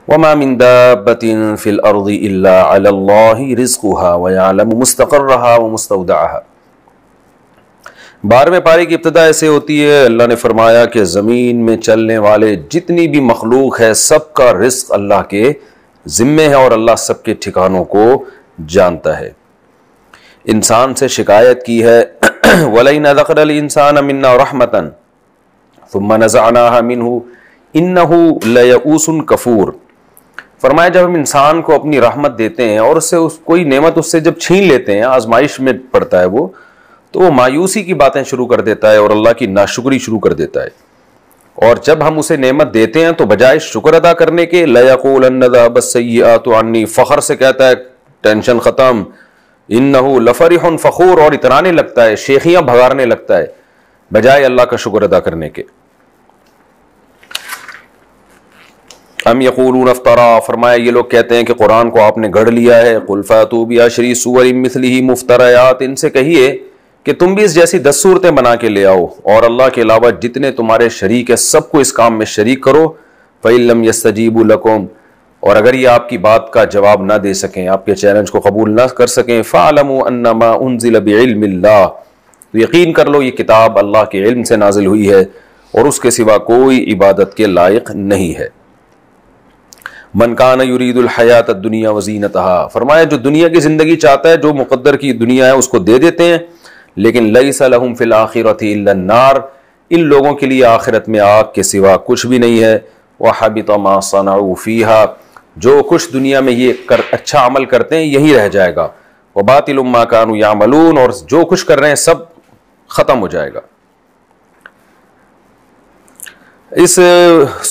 وما من دابة في الأرض إلا على الله رزقها ويعلم مستقرها ومستودعها۔ 12ویں پارے کی ابتدا ایسے ہوتی ہے، اللہ نے فرمایا کہ زمین میں چلنے والے جتنی بھی مخلوق ہے سب کا رزق اللہ کے ذمے ہے اور اللہ سب کے ٹھکانوں کو جانتا ہے۔ انسان سے شکایت کی ہے وَلَئِنْ أَذَقْنَا الْإِنسَانَ مِنَّا رَحْمَةً ثُمَّ نَزَعْنَاهَا مِنْهُ إِنَّهُ لَيَئُوسٌ کفور۔ فرمایا جب ہم انسان کو اپنی رحمت دیتے ہیں اور اس سے کوئی نعمت اس سے جب چھین لیتے ہیں، آزمائش میں پڑتا ہے وہ، تو وہ مایوسی کی باتیں شروع کر دیتا ہے اور اللہ کی ناشکری شروع کر دیتا ہے۔ اور جب ہم اسے نعمت دیتے ہیں تو بجائے شکر ادا کرنے کے لَيَقُولَنَّ ذَهَبَ السَّيِّئَاتُ عَنِّي، فخر سے کہتا ہے ٹینشن ختم، إِنَّهُ لَفَرِحٌ فَخُورٌ، اور اترانے لگتا ہے، شیخیاں بھگارنے لگتا ہے بجائے اللہ کا شکر ادا کرنے کے۔ ام یقولون افترا، فرمایا یہ لوگ کہتے ہیں کہ قرآن کو آپ نے گھڑ لیا ہے۔ قل فاتوا بعشر سور مثلہ مفتریات، ان سے کہیے کہ تم بھی اس جیسی 10 صورتیں بنا کے لے آؤ اور اللہ کے علاوہ جتنے تمہارے شریک ہیں سب کو اس کام میں شریک کرو۔ فإن لم يستجیبوا لکم، اور اگر یہ آپ کی بات کا جواب نہ دے سکیں، آپ کے چیلنج کو قبول نہ کر سکیں، فاعلموا انما انزل بعلم اللہ، تو یقین کر لو یہ کتاب اللہ کے علم سے نازل ہوئی ہے اور اس کے سوا کوئی عبادت کے لائق نہیں ہے۔ من کان یرید الحیات الدنیا وزینتہا، فرمایا جو دنیا کی زندگی چاہتا ہے، جو مقدر کی دنیا ہے اس کو دے دیتے ہیں، لیکن لیس لہم فی الآخرۃ الا النار، ان لوگوں کے لیے آخرت میں آگ کے سوا کچھ بھی نہیں ہے۔ وحبط ما صنعوا فیہا، جو کچھ دنیا میں یہ اچھا عمل کرتے ہیں یہی رہ جائے گا۔ وباطل ما کانوا یعملون، اور جو کچھ کر رہے ہیں سب ختم ہو جائے گا۔ اس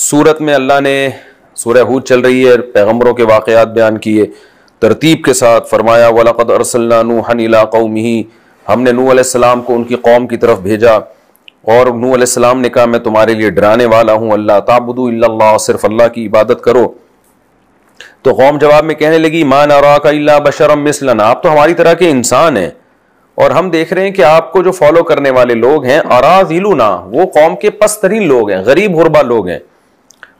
صورت میں اللہ نے، سورہ ہود چل رہی ہے، پیغمبروں کے واقعات بیان کیے ترتیب کے ساتھ۔ فرمایا وَلَقَدْ أَرْسَلْنَا نُوحًا إِلَىٰ قَوْمِهِ، ہم نے نوح علیہ السلام کو ان کی قوم کی طرف بھیجا، اور نوح علیہ السلام نے کہا میں تمہارے لیے ڈرانے والا ہوں، اللہ تعبدوا الا اللہ، صرف اللہ کی عبادت کرو۔ تو قوم جواب میں کہنے لگی مَا نَرَاكَ إِلَّا بَشَرًا مِثْلَنَا، آپ تو ہماری طرح کے انسان ہیں اور ہم دیکھ رہے ہیں کہ آپ کو جو فالو کرنے والے لوگ ہیں اراذلنا، وہ قوم کے پست ترین لوگ ہیں، غریب غربا لوگ ہیں،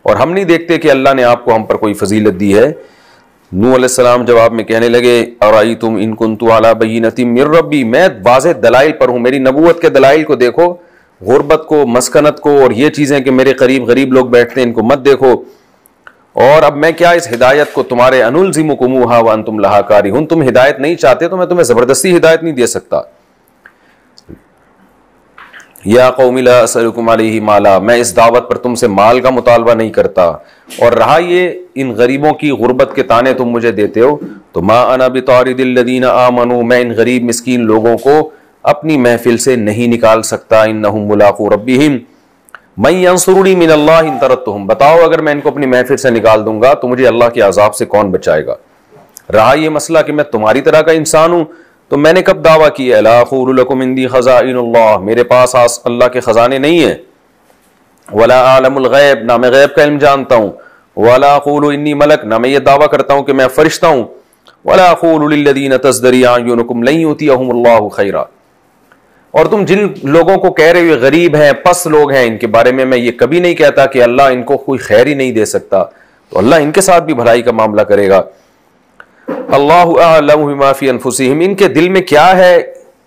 اور ہم نہیں دیکھتے کہ اللہ نے آپ کو ہم پر کوئی فضیلت دی ہے۔ نوح علیہ السلام جواب میں کہنے لگے ارأیتم ان کنت علی بینۃ من ربی، میں واضح دلائل پر ہوں، میری نبوت کے دلائل کو دیکھو، غربت کو، مسکنت کو، اور یہ چیزیں کہ میرے قریب غریب لوگ بیٹھتے ہیں ان کو مت دیکھو، اور اب میں کیا اس ہدایت کو تمہارے انلزمکموہا وانتم لہا کارہون، تم ہدایت نہیں چاہتے تو میں تمہیں زبردستی ہدایت نہیں دے سکتا۔ یا قوم لا اسألکم علیہ مالا، میں اس دعوت پر تم سے مال کا مطالبہ نہیں کرتا، اور رہا یہ ان غریبوں کی غربت کے تانے تم مجھے دیتے ہو تو ما انا بطارد الذین آمنوا، میں ان غریب مسکین لوگوں کو اپنی محفل سے نہیں نکال سکتا، انہم ملاقو ربہم من ینصرنی من اللہ ان طردتہم، بتاؤ اگر میں ان کو اپنی محفل سے نکال دوں گا تو مجھے اللہ کے عذاب سے کون بچائے گا۔ رہا یہ مسئلہ کہ میں تمہاری طرح کا انسان ہوں تو میں نے کب دعویٰ کی ہے لا اقول لکم عندی خزائن اللہ، میرے پاس اللہ کے خزانے نہیں ہیں، ولا اعلم الغیب، نہ میں غیب کا علم جانتا ہوں، ولا اقول انی ملک، نہ میں یہ دعویٰ کرتا ہوں کہ میں فرشتہ ہوں، ولا اقول للذین تزدری اعینکم لن یؤتیہم اللہ خیرا، اور تم جن لوگوں کو کہہ رہے ہو غریب ہیں، پس لوگ ہیں، ان کے بارے میں یہ کبھی نہیں کہتا کہ اللہ ان کو کوئی خیر ہی نہیں دے سکتا، تو اللہ ان کے ساتھ بھی بھلائی کا معاملہ کرے گا۔ اللہ اعلم بما فی انفسہم، ان کے دل میں کیا ہے،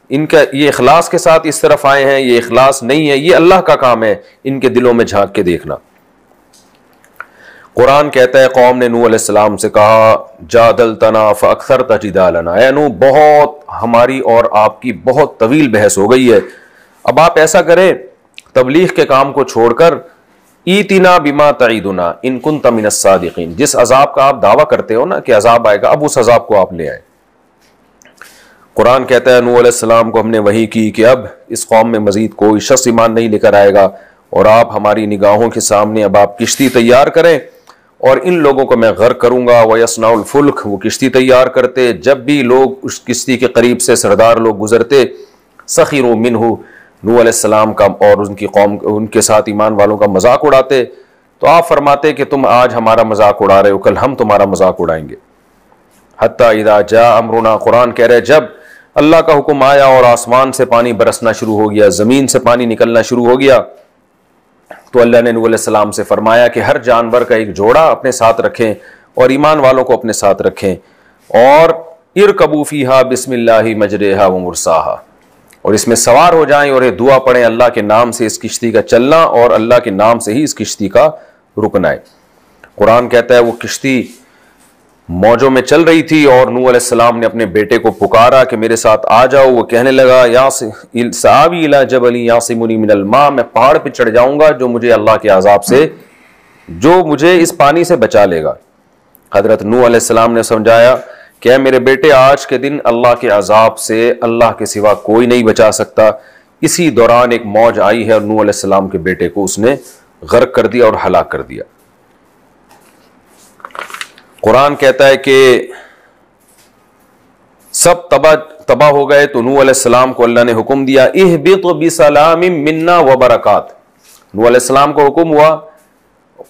ان کا یہ اخلاص کے ساتھ اس طرف آئے ہیں، یہ اخلاص نہیں ہے، یہ اللہ کا کام ہے ان کے دلوں میں جھانک کے دیکھنا۔ قرآن کہتا ہے قوم نے نوح علیہ السلام سے کہا جادلتنا فاکثرت جدالنا، اے نوح بہت ہماری اور آپ کی بہت طویل بحث ہو گئی ہے، اب آپ ایسا کریں تبلیغ کے کام کو چھوڑ کر ایتنا بما تعیدنا ان کنت من الصادقین، جس عذاب کا آپ دعویٰ کرتے ہو نا کہ عذاب آئے گا، اب اس عذاب کو آپ لے آئے۔ قرآن کہتا ہے نوح علیہ السلام کو ہم نے وحی کی کہ اب اس قوم میں مزید کوئی شخص ایمان نہیں لے کر آئے گا، اور آپ ہماری نگاہوں کے سامنے اب آپ کشتی تیار کریں اور ان لوگوں کو میں غرق کروں گا۔ وَيَصْنَعُ الْفُلْكَ، وہ کشتی تیار کرتے، جب بھی لوگ اس کشتی کے قریب سے سردار لوگ گزرتے سخروا منہ، نوح علیہ السلام کا اور ان کی قوم، ان کے ساتھ ایمان والوں کا مذاق اڑاتے، تو آپ فرماتے کہ تم آج ہمارا مذاق اڑا رہے ہو، کل ہم تمہارا مذاق اڑائیں گے۔ حتیٰ اذا جاء امرنا، قرآن کہہ رہے جب اللہ کا حکم آیا اور آسمان سے پانی برسنا شروع ہو گیا، زمین سے پانی نکلنا شروع ہو گیا، تو اللہ نے نوح علیہ السلام سے فرمایا کہ ہر جانور کا ایک جوڑا اپنے ساتھ رکھیں اور ایمان والوں کو اپنے ساتھ رکھیں، اور ارکبوا فیہا بسم اللہ مجریہا ومرساہا، اور اس میں سوار ہو جائیں اور یہ دعا پڑھیں اللہ کے نام سے اس کشتی کا چلنا اور اللہ کے نام سے ہی اس کشتی کا رکنا ہے۔ قرآن کہتا ہے وہ کشتی موجوں میں چل رہی تھی اور نوح علیہ السلام نے اپنے بیٹے کو پکارا کہ میرے ساتھ آ جاؤ۔ وہ کہنے لگا سآوی الی جبل یعصمنی من الماء، میں پہاڑ پہ چڑھ جاؤں گا جو مجھے اللہ کے عذاب سے، جو مجھے اس پانی سے بچا لے گا۔ حضرت نوح علیہ السلام نے سمجھایا کہ اے میرے بیٹے آج کے دن اللہ کے عذاب سے اللہ کے سوا کوئی نہیں بچا سکتا۔ اسی دوران ایک موج آئی ہے اور نوح علیہ السلام کے بیٹے کو اس نے غرق کر دیا اور ہلاک کر دیا۔ قرآن کہتا ہے کہ سب تباہ ہو گئے تو نوح علیہ السلام کو اللہ نے حکم دیا اہبط بسلام منا وبرکات۔ نوح علیہ السلام کو حکم ہوا،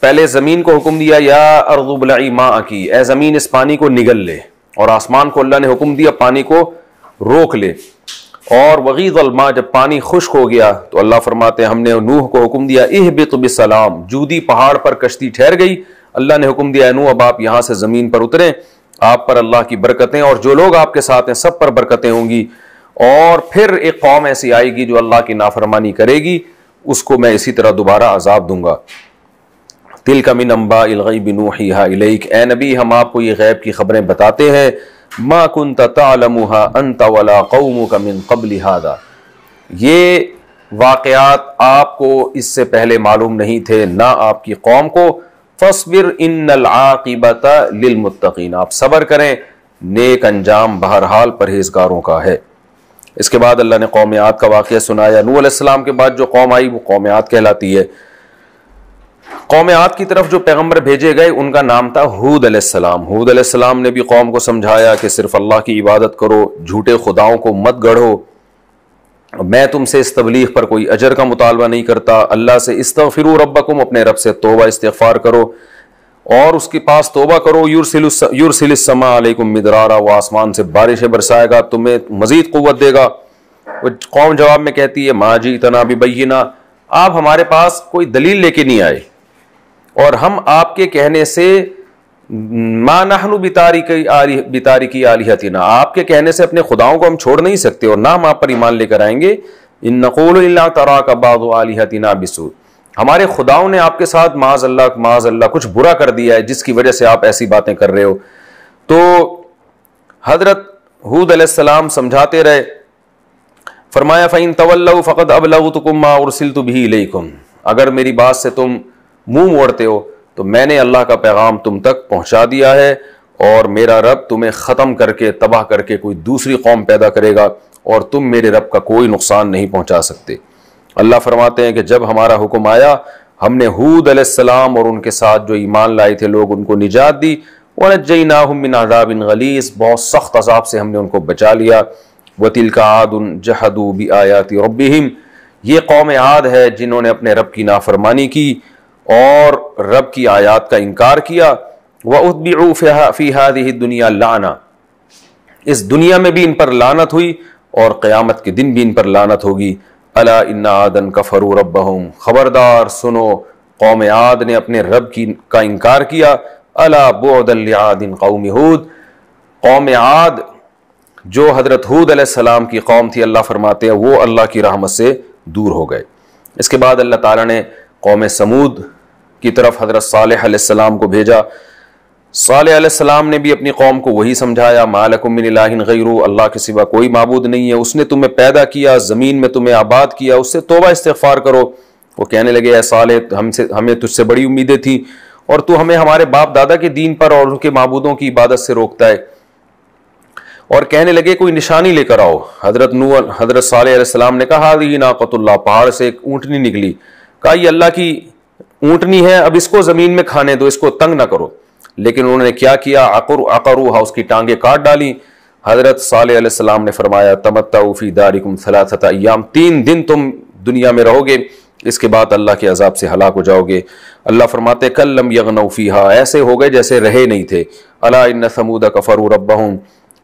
پہلے زمین کو حکم دیا یا ارض ابلعی ماءکی، اے زمین اس پانی کو نگل لے، اور آسمان کو اللہ نے حکم دیا پانی کو روک لے، اور وغیض الماء، جب پانی خشک ہو گیا تو اللہ فرماتے ہیں ہم نے نوح کو حکم دیا اہبط بسلام، جودی پہاڑ پر کشتی ٹھہر گئی، اللہ نے حکم دیا نوح اب آپ یہاں سے زمین پر اتریں، آپ پر اللہ کی برکتیں اور جو لوگ آپ کے ساتھ ہیں سب پر برکتیں ہوں گی، اور پھر ایک قوم ایسی آئے گی جو اللہ کی نافرمانی کرے گی، اس کو میں اسی طرح دوبارہ عذاب دوں گا۔ تلک من انباء الغیب نوحیہا الیک، اے نبی ہم آپ کو یہ غیب کی خبریں بتاتے ہیں، ما کنت تعلمها انت ولا قومک من قبل هذا، یہ واقعات آپ کو اس سے پہلے معلوم نہیں تھے نہ آپ کی قوم کو، فاصبر ان العاقبۃ للمتقین، آپ صبر کریں، نیک انجام بہرحال پرہیزگاروں کا ہے۔ اس کے بعد اللہ نے قوم عاد کا واقعہ سنایا۔ نوح علیہ السلام کے بعد جو قوم آئی وہ قوم عاد کہلاتی ہے۔ قوم عاد کی طرف جو پیغمبر بھیجے گئے ان کا نام تھا ہود علیہ السلام۔ ہود علیہ السلام نے بھی قوم کو سمجھایا کہ صرف اللہ کی عبادت کرو، جھوٹے خداؤں کو مت گڑھو، میں تم سے اس تبلیغ پر کوئی اجر کا مطالبہ نہیں کرتا، اللہ سے استغفروا ربکم، اپنے رب سے توبہ استغفار کرو اور اس کے پاس توبہ کرو، یرسل السماء علیکم مدرارا، وہ آسمان سے بارشیں برسائے گا، تمہیں مزید قوت دے گا۔ قوم جواب میں کہتی ہے ما جئتنا ببینہ، آپ ہمارے پاس کوئی دلیل لے کے نہیں آئے، اور ہم آپ کے کہنے سے ما نحن بتارکی آلہتنا، آپ کے کہنے سے اپنے خداؤں کو ہم چھوڑ نہیں سکتے اور نہ ہم آپ پر ایمان لے کر آئیں گے۔ ان نقول الا تراک بعض آلہتنا بسوء، ہمارے خداؤں نے آپ کے ساتھ معاذ اللہ کچھ برا کر دیا ہے جس کی وجہ سے آپ ایسی باتیں کر رہے ہو۔ تو حضرت ہود علیہ السلام سمجھاتے رہے، فرمایا فَإِن تَوَلَّوْا فَقَدْ أَبْلَغْتُكُم مَّا أُرْسِلْتُ بِهِ إِلَيْكُمْ، اگر میری بات سے تم منہ موڑتے ہو تو میں نے اللہ کا پیغام تم تک پہنچا دیا ہے، اور میرا رب تمہیں ختم کر کے تباہ کر کے کوئی دوسری قوم پیدا کرے گا اور تم میرے رب کا کوئی نقصان نہیں پہنچا سکتے۔ اللہ فرماتے ہیں کہ جب ہمارا حکم آیا ہم نے ہود علیہ السلام اور ان کے ساتھ جو ایمان لائے تھے لوگ ان کو نجات دی، وَنَجَّيْنَاهُم مِّنْ عَذَابٍ غَلِيظٍ، بہت سخت عذاب سے ہم نے ان کو بچا لیا۔ وَتِلْكَ عَادٌ جَحَدُوا بِآيَاتِ رَبِّهِمْ، یہ قوم عاد ہے جنہوں نے اپنے رب کی نافرمانی کی اور رب کی آیات کا انکار کیا۔ وَأُتْبِعُوا فِي هَذِهِ الدُّنْيَا لَعْنَةً، اس دنیا میں بھی ان پر لعنت ہوئی اور قیامت کے دن بھی ان پر لعنت ہوگی۔ الا ان عادا کفروا ربهم، خبردار سنو قوم عاد نے اپنے رب کا انکار کیا۔ الا بعدا لعاد قوم ہود، قوم عاد جو حضرت ہود علیہ السلام کی قوم تھی اللہ فرماتے ہیں وہ اللہ کی رحمت سے دور ہو گئے۔ اس کے بعد اللہ تعالیٰ نے قوم سمود کی طرف حضرت صالح علیہ السلام کو بھیجا۔ صالح علیہ السلام نے بھی اپنی قوم کو وہی سمجھایا، ما لکم من الہ غیرہ، اللہ کے سوا کوئی معبود نہیں ہے، اس نے تمہیں پیدا کیا، زمین میں تمہیں آباد کیا، اس سے توبہ استغفار کرو۔ وہ کہنے لگے اے صالح ہمیں تجھ سے بڑی امیدیں تھیں اور تو ہمیں ہمارے باپ دادا کے دین پر اور ان کے معبودوں کی عبادت سے روکتا ہے، اور کہنے لگے کوئی نشانی لے کر آؤ۔ حضرت صالح علیہ السلام نے کہا ہذہ ناقۃ اللہ، پہاڑ سے ایک اونٹنی نکلی، کہا یہ اللہ کی اونٹنی ہے، اب اس کو زمین میں کھانے دو، اس کو تنگ نہ کرو۔ لیکن انہوں نے کیا کیا، عقروہا، اس کی ٹانگیں کاٹ ڈالی۔ حضرت صالح علیہ السلام نے فرمایا تمتعوا فی دارکم ثلاثۃ ایام، 3 دن تم دنیا میں رہو گے، اس کے بعد اللہ کے عذاب سے ہلاک ہو جاؤ گے۔ اللہ فرماتے کلم یغنوا فیہا، ایسے ہو گئے جیسے رہے نہیں تھے۔ الا ان ثمود کفروا ربہم،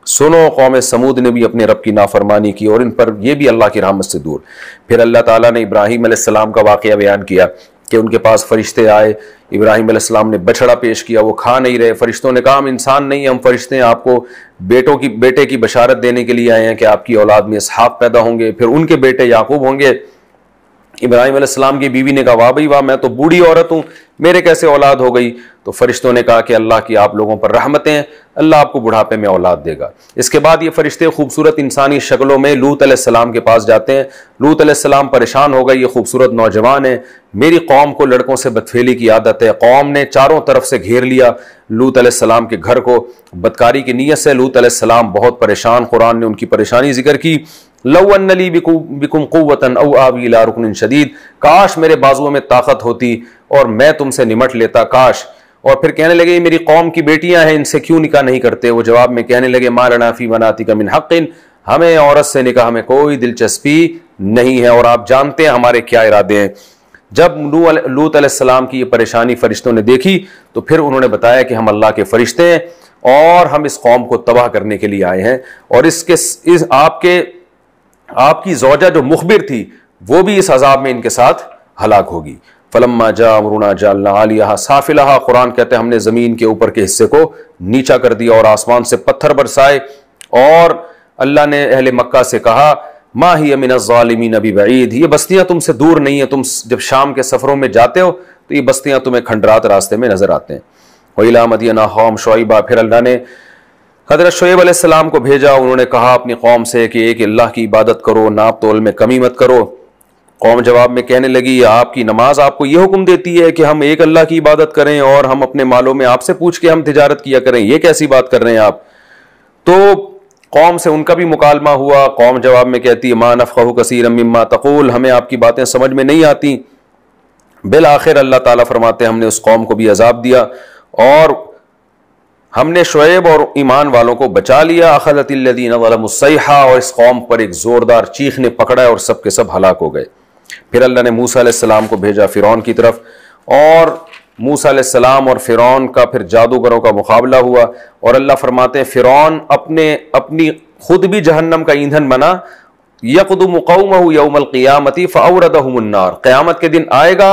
سنو قوم سمود نے بھی اپنے رب کی نافرمانی کی اور ان پر یہ بھی اللہ کی رحمت سے دور۔ پھر اللہ تعالیٰ نے ابراہیم علیہ السلام کا واقعہ بیان کیا کہ ان کے پاس فرشتے آئے، ابراہیم علیہ السلام نے بچڑا پیش کیا، وہ کھا نہیں رہے، فرشتوں نے کہا ہم انسان نہیں ہم فرشتے ہیں، آپ کو بیٹے کی بشارت دینے کے لیے آئے ہیں کہ آپ کی اولاد میں اسحاق پیدا ہوں گے، پھر ان کے بیٹے یعقوب ہوں گے۔ ابراہیم علیہ السلام کی بیوی نے کہا واہ بھائی واہ، میں تو بوڑھی عورت ہوں، میرے کیسے اولاد ہو گئی؟ تو فرشتوں نے کہا کہ اللہ کی آپ لوگوں پر رحمتیں ہیں، اللہ آپ کو بڑھاپے میں اولاد دے گا۔ اس کے بعد یہ فرشتے خوبصورت انسانی شکلوں میں لوط علیہ السلام کے پاس جاتے ہیں۔ لوط علیہ السلام پریشان ہو گئے، یہ خوبصورت نوجوان ہیں، میری قوم کو لڑکوں سے بدفعلی کی عادت ہے۔ قوم نے چاروں طرف سے گھیر لیا لوط علیہ السلام کے گھر کو بدکاری کی نیت سے۔ لوط علیہ السلام بہت پریشان، قرآن نے ان کی پریشانی ذکر کی، لو ان لی بکم قوۃ او آوی الی رکن شدید، کاش میرے بازوؤں میں طاقت ہوتی اور میں تم سے نمٹ لیتا، کاش۔ اور پھر کہنے لگے یہ میری قوم کی بیٹیاں ہیں، ان سے کیوں نکاح نہیں کرتے؟ وہ جواب میں کہنے لگے ما لنا فی بناتک من حق، ہمیں عورت سے نکاح میں کوئی دلچسپی نہیں ہے اور آپ جانتے ہیں ہمارے کیا ارادے ہیں۔ جب لوط علیہ السلام کی یہ پریشانی فرشتوں نے دیکھی تو پھر انہوں نے بتایا کہ ہم اللہ کے فرشتے ہیں اور ہم اس قوم کو تباہ کرنے کے لیے آئے ہیں، اور آپ کی زوجہ جو مخبر تھی وہ بھی اس عذاب میں ان کے ساتھ ہلاک ہوگی۔ فلما جاء امرنا جعلنا عالیہا سافلہا، قرآن کہتے ہیں ہم نے زمین کے اوپر کے حصے کو نیچا کر دیا اور آسمان سے پتھر برسائے، اور اللہ نے اہل مکہ سے کہا ما ہی من الظالمین ببعید، یہ بستیاں تم سے دور نہیں ہیں، تم جب شام کے سفروں میں جاتے ہو تو یہ بستیاں تمہیں کھنڈرات راستے میں نظر آتے ہیں۔ وَإِلَىٰ مَدْيَنَ أَخَاهُمْ شُعَيْبًا، پھر اللہ نے حضرت شعیب علیہ السلام کو بھیجا، انہوں نے کہا اپنی قوم سے کہ ایک اللہ کی عبادت کرو، ناپ تول میں کمی مت کرو۔ قوم جواب میں کہنے لگی آپ کی نماز آپ کو یہ حکم دیتی ہے کہ ہم ایک اللہ کی عبادت کریں اور ہم اپنے مالوں میں آپ سے پوچھ کے ہم تجارت کیا کریں، یہ کیسی بات کر رہے ہیں آپ؟ تو قوم سے ان کا بھی مکالمہ ہوا، قوم جواب میں کہتی ہے ما نفقہ کثیرا مما تقول، ہمیں آپ کی باتیں سمجھ میں نہیں آتی۔ بالآخر اللہ تعالیٰ فرماتے ہیں ہم نے اس قوم کو بھی عذاب دیا اور ہم نے شعیب اور ایمان والوں کو بچا لیا۔ اخذت الذین ظلموا الصیحہ، اور اس قوم پر ایک زوردار چیخ نے پکڑا اور سب کے سب ہلاک ہو گئے۔ پھر اللہ نے موسیٰ علیہ السلام کو بھیجا فرعون کی طرف، اور موسیٰ علیہ السلام اور فرعون کا پھر جادوگروں کا مقابلہ ہوا، اور اللہ فرماتے ہیں فرعون اپنی خود بھی جہنم کا ایندھن بنا، یقدم قومہ یوم القیامۃ فاوردہم النار، قیامت کے دن آئے گا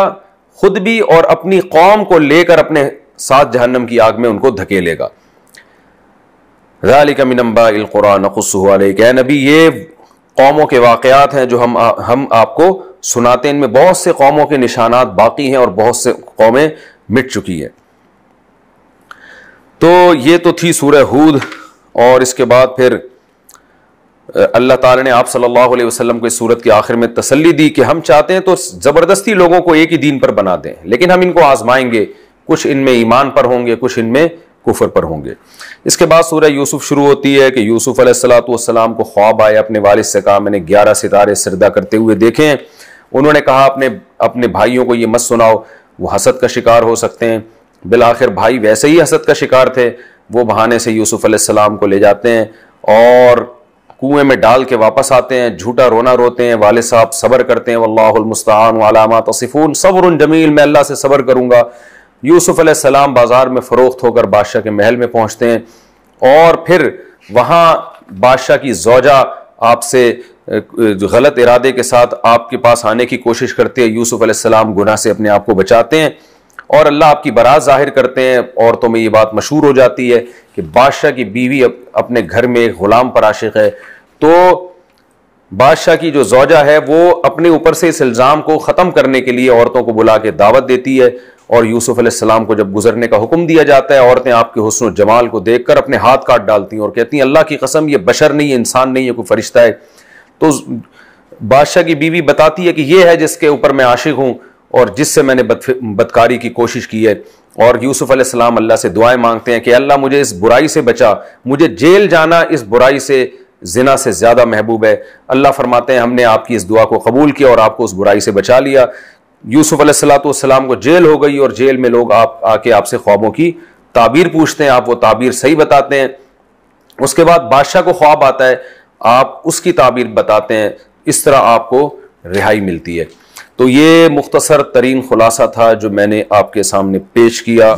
خود بھی اور اپنی قوم کو لے کر اپنے ساتھ جہنم کی آگ میں ان کو دھکیلے گا۔ ذالک من انباء القرآن نقصہ علیک، اے نبی یہ قوموں کے واقعات ہیں جو ہم آپ کو سناتے ہیں، ان میں بہت سے قوموں کے نشانات باقی ہیں اور بہت سے قومیں مٹ چکی ہیں۔ تو یہ تو تھی سورہ ہود، اور اس کے بعد پھر اللہ تعالیٰ نے آپ صلی اللہ علیہ وسلم کو اس سورت کے آخر میں تسلی دی کہ ہم چاہتے ہیں تو زبردستی لوگوں کو ایک ہی دین پر بنا دیں، لیکن ہم ان کو آزمائیں گے، کچھ ان میں ایمان پر ہوں گے، کچھ ان میں کفر پر ہوں گے۔ اس کے بعد سورہ یوسف شروع ہوتی ہے کہ یوسف علیہ السلام کو خواب آئے، اپنے والد سے کہا میں نے 11 ستارے سجدہ کرتے ہوئے دیکھے ہیں۔ انہوں نے کہا اپنے بھائیوں کو یہ مت سناؤ، وہ حسد کا شکار ہو سکتے ہیں۔ بالآخر بھائی ویسے ہی حسد کا شکار تھے، وہ بہانے سے یوسف علیہ السلام کو لے جاتے ہیں اور کنویں میں ڈال کے واپس آتے ہیں، جھوٹا رونا روتے ہیں، والد صاحب صبر کرتے ہیں، واللہ المستعان علی ما تصفون، صبر جمیل، میں اللہ سے صبر کروں گا۔ یوسف علیہ السلام بازار میں فروخت ہو کر بادشاہ کے محل میں پہنچتے ہیں، اور پھر وہاں بادشاہ کی زوجہ آپ سے غلط ارادے کے ساتھ آپ کے پاس آنے کی کوشش کرتے ہیں، یوسف علیہ السلام گناہ سے اپنے آپ کو بچاتے ہیں اور اللہ آپ کی برات ظاہر کرتے ہیں۔ عورتوں میں یہ بات مشہور ہو جاتی ہے کہ بادشاہ کی بیوی اپنے گھر میں ایک غلام پر عاشق ہے، تو بادشاہ کی جو زوجہ ہے وہ اپنے اوپر سے اس الزام کو ختم کرنے کے لیے عورتوں کو بلا کے دعوت دیتی ہے، اور یوسف علیہ السلام کو جب گزرنے کا حکم دیا جاتا ہے، عورتیں آپ کے حسن و جمال کو دیکھ کر اپنے ہاتھ کاٹ ڈالتی ہیں اور کہتی ہیں اللہ کی قسم یہ بشر نہیں ہے، انسان نہیں ہے، کوئی فرشتہ ہے۔ تو بادشاہ کی بیوی بتاتی ہے کہ یہ ہے جس کے اوپر میں عاشق ہوں اور جس سے میں نے بدکاری کی کوشش کی ہے، اور یوسف علیہ السلام اللہ سے دعائیں مانگتے ہیں کہ اللہ مجھے اس برائی سے بچا، مجھے جیل جانا اس برائی سے زنا سے زیادہ محبوب ہے۔ اللہ فرماتے ہیں ہم نے آپ کی اس دعا کو قبول کیا اور آپ کو اس برائی سے بچا لیا۔ یوسف علیہ السلام کو جیل ہو گئی، اور جیل میں لوگ آ کے آپ سے خوابوں کی تعبیر پوچھتے ہیں، آپ وہ تعبیر صحیح بتاتے ہیں۔ اس کے بعد بادشاہ کو خواب آتا ہے، آپ اس کی تعبیر بتاتے ہیں، اس طرح آپ کو رہائی ملتی ہے۔ تو یہ مختصر ترین خلاصہ تھا جو میں نے آپ کے سامنے پیش کیا۔